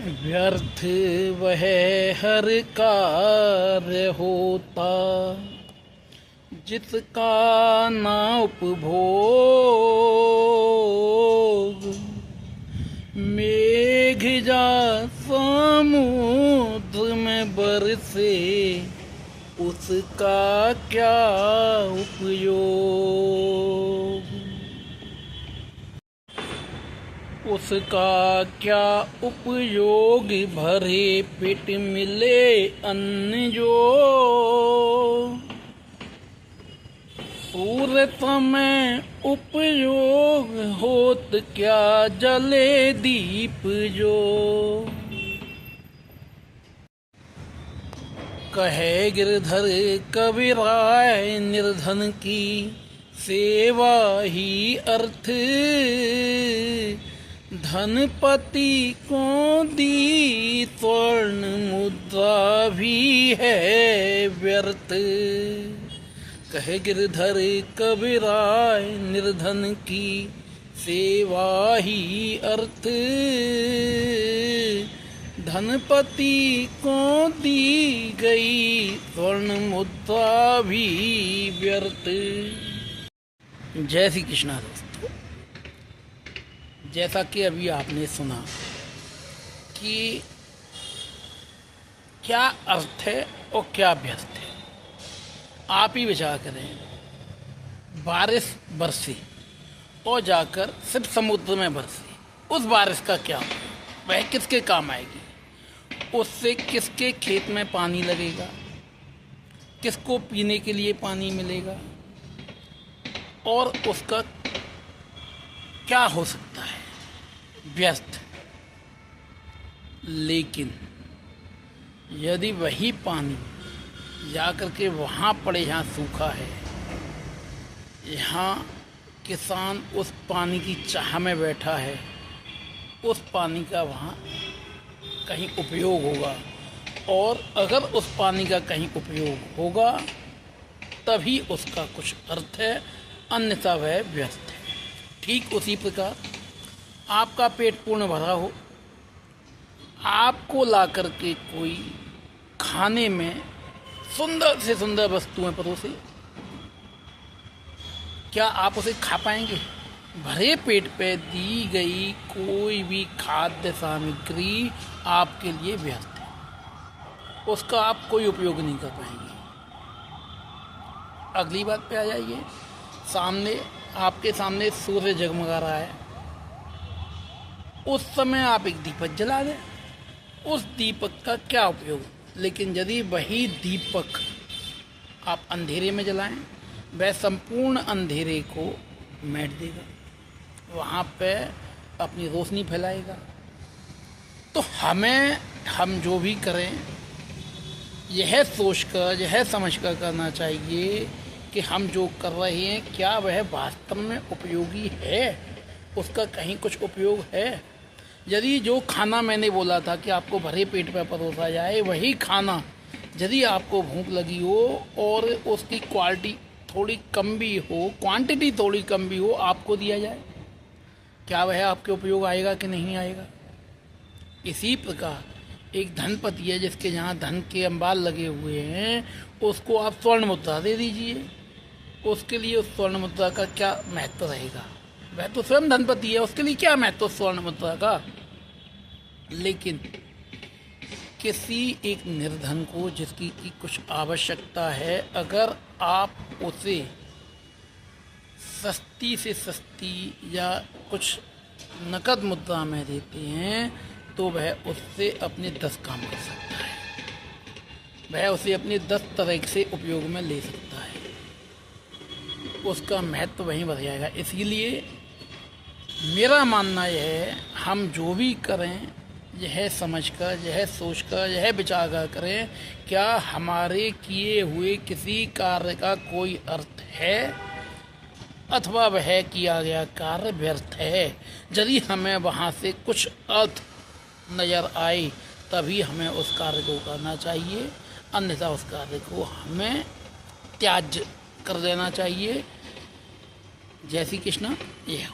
व्यर्थ वह हर कार्य होता जिसका ना उपभोग। मेघ जा समुद्र में बरसे उसका क्या उपयोग। उसका क्या उपयोग भरे पेट मिले अन्न जो। पूरे समय उपयोग होत क्या जले दीप जो। कहे गिरधर कबीराय निर्धन की सेवा ही अर्थ। धनपति को दी स्वर्ण मुद्रा भी है व्यर्थ। कहे गिरधर कबीराय निर्धन की सेवा ही अर्थ। धनपति को दी गई स्वर्ण मुद्रा भी व्यर्थ। जय श्री कृष्णा दोस्तों, जैसा कि अभी आपने सुना कि क्या अर्थ है और क्या व्यर्थ है, आप ही विचार करें। बारिश बरसी और जाकर सिर्फ समुद्र में बरसी, उस बारिश का क्या होगा? वह किसके काम आएगी? उससे किसके खेत में पानी लगेगा? किसको पीने के लिए पानी मिलेगा? और उसका क्या हो सकता है? व्यर्थ। लेकिन यदि वही पानी जाकर के वहाँ पड़े जहाँ सूखा है, यहाँ किसान उस पानी की चाह में बैठा है, उस पानी का वहाँ कहीं उपयोग होगा। और अगर उस पानी का कहीं उपयोग होगा तभी उसका कुछ अर्थ है, अन्यथा वह व्यर्थ है। ठीक उसी प्रकार आपका पेट पूर्ण भरा हो, आपको ला करके कोई खाने में सुंदर से सुंदर वस्तुएं परोसे, क्या आप उसे खा पाएंगे? भरे पेट पे दी गई कोई भी खाद्य सामग्री आपके लिए व्यर्थ है, उसका आप कोई उपयोग नहीं कर पाएंगे। अगली बात पे आ जाइए। आपके सामने सूर्य जगमगा रहा है, उस समय आप एक दीपक जला दें, उस दीपक का क्या उपयोग? लेकिन यदि वही दीपक आप अंधेरे में जलाएं, वह संपूर्ण अंधेरे को मेट देगा, वहाँ पे अपनी रोशनी फैलाएगा। तो हम जो भी करें यह सोचकर, यह समझकर करना चाहिए कि हम जो कर रहे हैं क्या वह वास्तव में उपयोगी है, उसका कहीं कुछ उपयोग है। यदि जो खाना मैंने बोला था कि आपको भरे पेट पर परोसा जाए, वही खाना यदि आपको भूख लगी हो और उसकी क्वालिटी थोड़ी कम भी हो, क्वांटिटी थोड़ी कम भी हो, आपको दिया जाए, क्या वह आपके उपयोग आएगा कि नहीं आएगा? इसी प्रकार एक धनपति है जिसके यहाँ धन के अंबार लगे हुए हैं, उसको आप स्वर्ण मुद्रा दे दीजिए, उसके लिए उस स्वर्ण मुद्रा का क्या महत्व रहेगा? वह तो स्वयं धनपति है, उसके लिए क्या महत्व स्वर्ण मुद्रा का? लेकिन किसी एक निर्धन को जिसकी की कुछ आवश्यकता है, अगर आप उसे सस्ती से सस्ती या कुछ नकद मुद्रा में देते हैं तो वह उससे अपने 10 काम कर सकता है, वह उसे अपने 10 तरह से उपयोग में ले सकता है, उसका महत्व वहीं बढ़ जाएगा। इसीलिए मेरा मानना यह है, हम जो भी करें यह समझकर, यह सोचकर, यह विचार कर करें क्या हमारे किए हुए किसी कार्य का कोई अर्थ है अथवा वह किया गया कार्य व्यर्थ है। यदि हमें वहाँ से कुछ अर्थ नज़र आए तभी हमें उस कार्य को करना चाहिए, अन्यथा उस कार्य को हमें त्याज्य कर देना चाहिए। जय श्री कृष्ण। यह